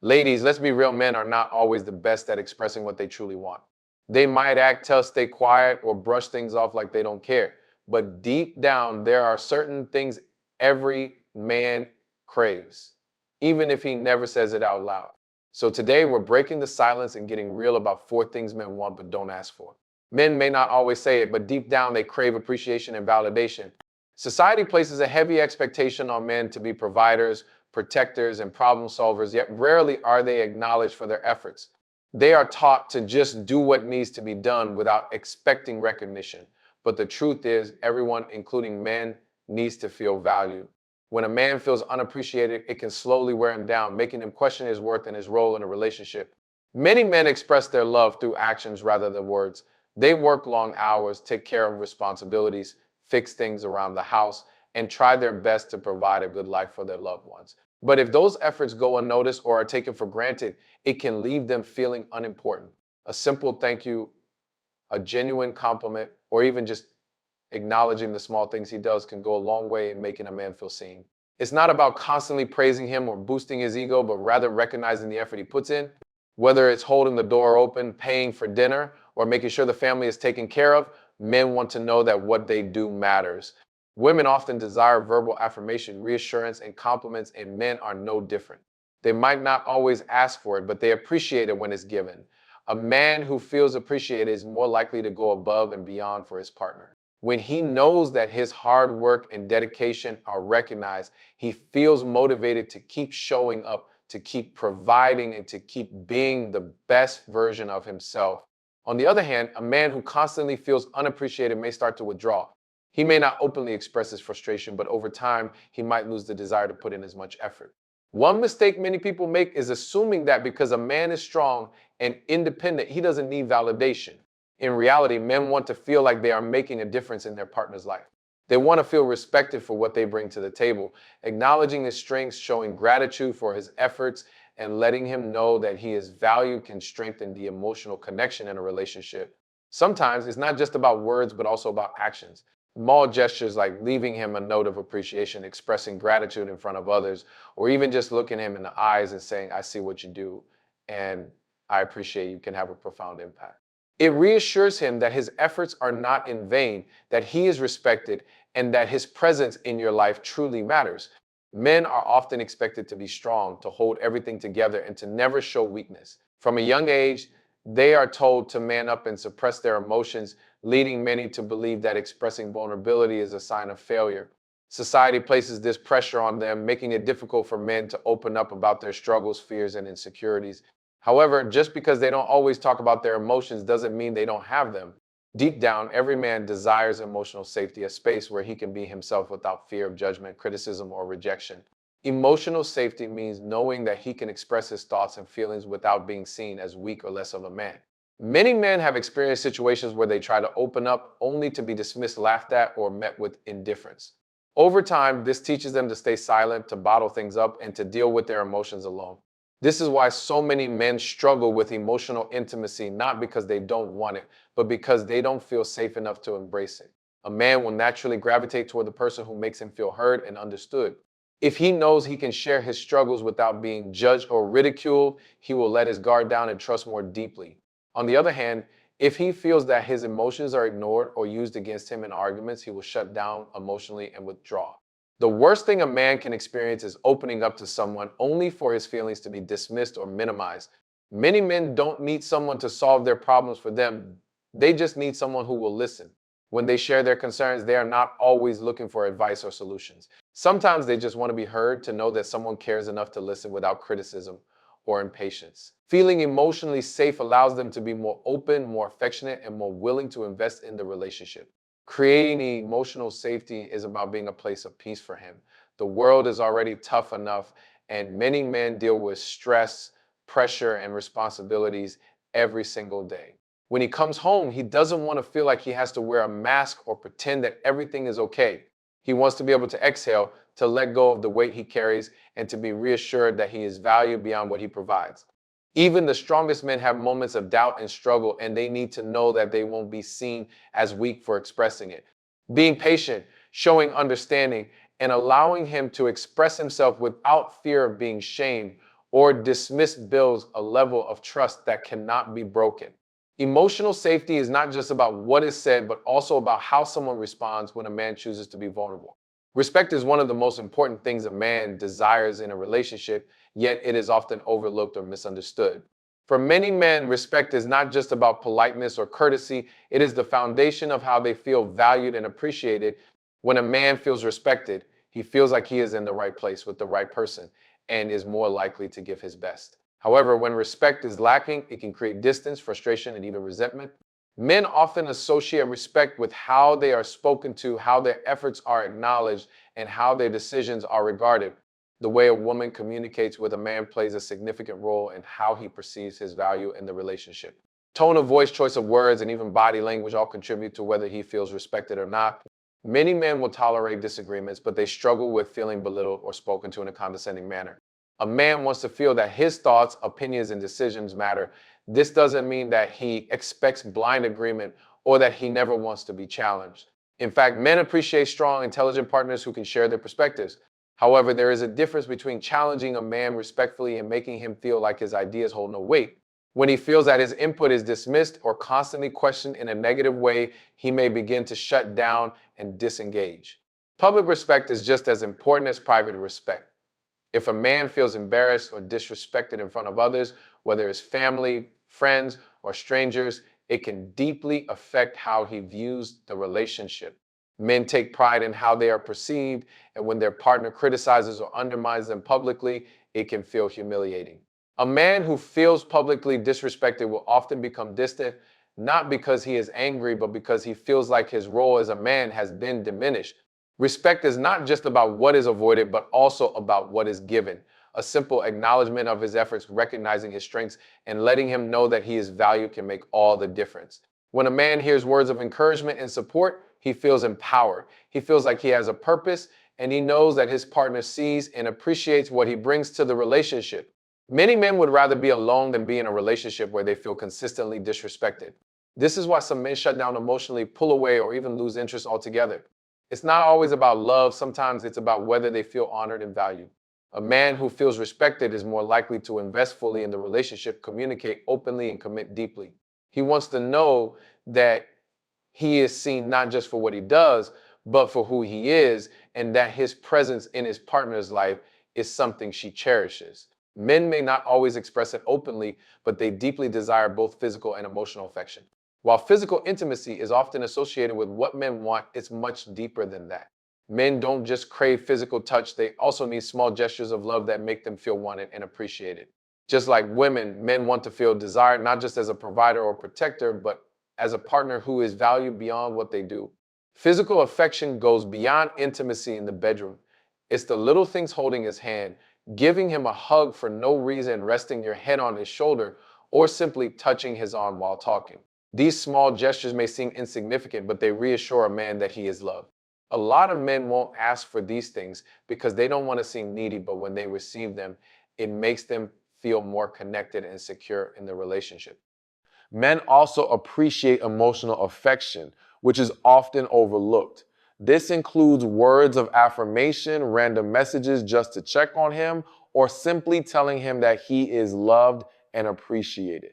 Ladies, let's be real, men are not always the best at expressing what they truly want. They might act tough, stay quiet, or brush things off like they don't care. But deep down, there are certain things every man craves, even if he never says it out loud. So today, we're breaking the silence and getting real about four things men want but don't ask for. Men may not always say it, but deep down, they crave appreciation and validation. Society places a heavy expectation on men to be providers, protectors, and problem solvers, yet rarely are they acknowledged for their efforts. They are taught to just do what needs to be done without expecting recognition. But the truth is, everyone, including men, needs to feel valued. When a man feels unappreciated, it can slowly wear him down, making him question his worth and his role in a relationship. Many men express their love through actions rather than words. They work long hours, take care of responsibilities, fix things around the house, and try their best to provide a good life for their loved ones. But if those efforts go unnoticed or are taken for granted, it can leave them feeling unimportant. A simple thank you, a genuine compliment, or even just acknowledging the small things he does can go a long way in making a man feel seen. It's not about constantly praising him or boosting his ego, but rather recognizing the effort he puts in. Whether it's holding the door open, paying for dinner, or making sure the family is taken care of, men want to know that what they do matters. Women often desire verbal affirmation, reassurance, and compliments, and men are no different. They might not always ask for it, but they appreciate it when it's given. A man who feels appreciated is more likely to go above and beyond for his partner. When he knows that his hard work and dedication are recognized, he feels motivated to keep showing up, to keep providing, and to keep being the best version of himself. On the other hand, a man who constantly feels unappreciated may start to withdraw. He may not openly express his frustration, but over time, he might lose the desire to put in as much effort. One mistake many people make is assuming that because a man is strong and independent, he doesn't need validation. In reality, men want to feel like they are making a difference in their partner's life. They want to feel respected for what they bring to the table. Acknowledging his strengths, showing gratitude for his efforts, and letting him know that he is valued can strengthen the emotional connection in a relationship. Sometimes it's not just about words, but also about actions. Small gestures like leaving him a note of appreciation, expressing gratitude in front of others, or even just looking him in the eyes and saying, I see what you do, and I appreciate you, can have a profound impact. It reassures him that his efforts are not in vain, that he is respected, and that his presence in your life truly matters. Men are often expected to be strong, to hold everything together, and to never show weakness. From a young age, they are told to man up and suppress their emotions, leading many to believe that expressing vulnerability is a sign of failure. Society places this pressure on them, making it difficult for men to open up about their struggles, fears, and insecurities. However, just because they don't always talk about their emotions doesn't mean they don't have them. Deep down, every man desires emotional safety, a space where he can be himself without fear of judgment, criticism, or rejection. Emotional safety means knowing that he can express his thoughts and feelings without being seen as weak or less of a man. Many men have experienced situations where they try to open up only to be dismissed, laughed at, or met with indifference. Over time, this teaches them to stay silent, to bottle things up, and to deal with their emotions alone. This is why so many men struggle with emotional intimacy, not because they don't want it, but because they don't feel safe enough to embrace it. A man will naturally gravitate toward the person who makes him feel heard and understood. If he knows he can share his struggles without being judged or ridiculed, he will let his guard down and trust more deeply. On the other hand, if he feels that his emotions are ignored or used against him in arguments, he will shut down emotionally and withdraw. The worst thing a man can experience is opening up to someone only for his feelings to be dismissed or minimized. Many men don't need someone to solve their problems for them. They just need someone who will listen. When they share their concerns, they are not always looking for advice or solutions. Sometimes they just want to be heard, to know that someone cares enough to listen without criticism or impatience. Feeling emotionally safe allows them to be more open, more affectionate, and more willing to invest in the relationship. Creating emotional safety is about being a place of peace for him. The world is already tough enough, and many men deal with stress, pressure, and responsibilities every single day. When he comes home, he doesn't want to feel like he has to wear a mask or pretend that everything is okay. He wants to be able to exhale, to let go of the weight he carries, and to be reassured that he is valued beyond what he provides. Even the strongest men have moments of doubt and struggle, and they need to know that they won't be seen as weak for expressing it. Being patient, showing understanding, and allowing him to express himself without fear of being shamed or dismiss builds a level of trust that cannot be broken. Emotional safety is not just about what is said, but also about how someone responds when a man chooses to be vulnerable. Respect is one of the most important things a man desires in a relationship, yet it is often overlooked or misunderstood. For many men, respect is not just about politeness or courtesy, it is the foundation of how they feel valued and appreciated. When a man feels respected, he feels like he is in the right place with the right person and is more likely to give his best. However, when respect is lacking, it can create distance, frustration, and even resentment. Men often associate respect with how they are spoken to, how their efforts are acknowledged, and how their decisions are regarded. The way a woman communicates with a man plays a significant role in how he perceives his value in the relationship. Tone of voice, choice of words, and even body language all contribute to whether he feels respected or not. Many men will tolerate disagreements, but they struggle with feeling belittled or spoken to in a condescending manner. A man wants to feel that his thoughts, opinions, and decisions matter. This doesn't mean that he expects blind agreement or that he never wants to be challenged. In fact, men appreciate strong, intelligent partners who can share their perspectives. However, there is a difference between challenging a man respectfully and making him feel like his ideas hold no weight. When he feels that his input is dismissed or constantly questioned in a negative way, he may begin to shut down and disengage. Public respect is just as important as private respect. If a man feels embarrassed or disrespected in front of others, whether it's family, friends, or strangers, it can deeply affect how he views the relationship. Men take pride in how they are perceived, and when their partner criticizes or undermines them publicly, it can feel humiliating. A man who feels publicly disrespected will often become distant, not because he is angry, but because he feels like his role as a man has been diminished. Respect is not just about what is avoided, but also about what is given. A simple acknowledgement of his efforts, recognizing his strengths, and letting him know that he is valued can make all the difference. When a man hears words of encouragement and support, he feels empowered. He feels like he has a purpose, and he knows that his partner sees and appreciates what he brings to the relationship. Many men would rather be alone than be in a relationship where they feel consistently disrespected. This is why some men shut down emotionally, pull away, or even lose interest altogether. It's not always about love, sometimes it's about whether they feel honored and valued. A man who feels respected is more likely to invest fully in the relationship, communicate openly, and commit deeply. He wants to know that he is seen not just for what he does, but for who he is, and that his presence in his partner's life is something she cherishes. Men may not always express it openly, but they deeply desire both physical and emotional affection. While physical intimacy is often associated with what men want, it's much deeper than that. Men don't just crave physical touch, they also need small gestures of love that make them feel wanted and appreciated. Just like women, men want to feel desired not just as a provider or protector, but as a partner who is valued beyond what they do. Physical affection goes beyond intimacy in the bedroom. It's the little things: holding his hand, giving him a hug for no reason, resting your head on his shoulder, or simply touching his arm while talking. These small gestures may seem insignificant, but they reassure a man that he is loved. A lot of men won't ask for these things because they don't want to seem needy, but when they receive them, it makes them feel more connected and secure in the relationship. Men also appreciate emotional affection, which is often overlooked. This includes words of affirmation, random messages just to check on him, or simply telling him that he is loved and appreciated.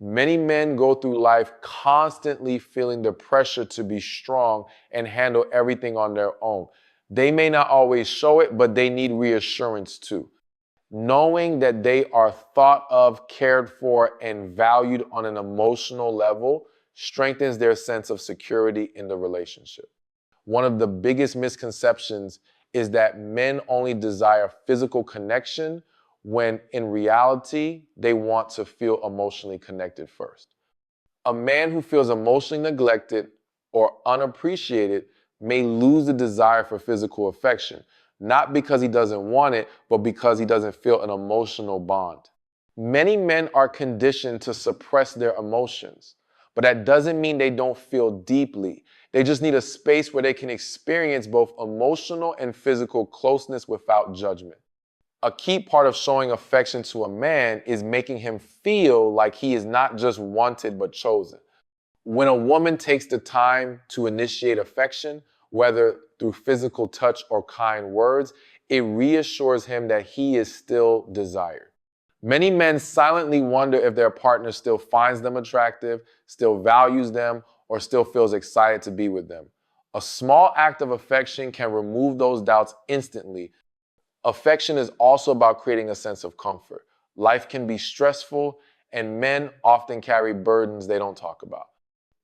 Many men go through life constantly feeling the pressure to be strong and handle everything on their own. They may not always show it, but they need reassurance too. Knowing that they are thought of, cared for, and valued on an emotional level strengthens their sense of security in the relationship. One of the biggest misconceptions is that men only desire physical connection when in reality, they want to feel emotionally connected first. A man who feels emotionally neglected or unappreciated may lose the desire for physical affection, not because he doesn't want it, but because he doesn't feel an emotional bond. Many men are conditioned to suppress their emotions, but that doesn't mean they don't feel deeply. They just need a space where they can experience both emotional and physical closeness without judgment. A key part of showing affection to a man is making him feel like he is not just wanted but chosen. When a woman takes the time to initiate affection, whether through physical touch or kind words, it reassures him that he is still desired. Many men silently wonder if their partner still finds them attractive, still values them, or still feels excited to be with them. A small act of affection can remove those doubts instantly. Affection is also about creating a sense of comfort. Life can be stressful, and men often carry burdens they don't talk about.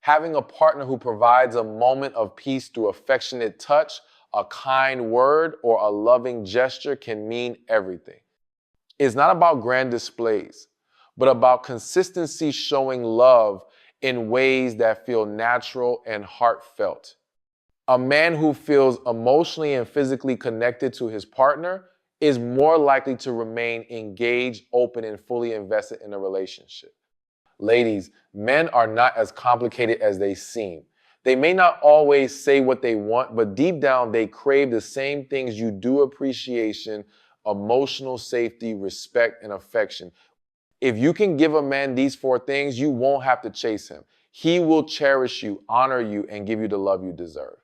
Having a partner who provides a moment of peace through affectionate touch, a kind word, or a loving gesture can mean everything. It's not about grand displays, but about consistency, showing love in ways that feel natural and heartfelt. A man who feels emotionally and physically connected to his partner is more likely to remain engaged, open, and fully invested in a relationship. Ladies, men are not as complicated as they seem. They may not always say what they want, but deep down they crave the same things you do: appreciation, emotional safety, respect, and affection. If you can give a man these four things, you won't have to chase him. He will cherish you, honor you, and give you the love you deserve.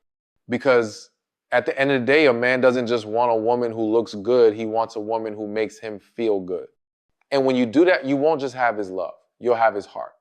Because at the end of the day, a man doesn't just want a woman who looks good, he wants a woman who makes him feel good. And when you do that, you won't just have his love, you'll have his heart.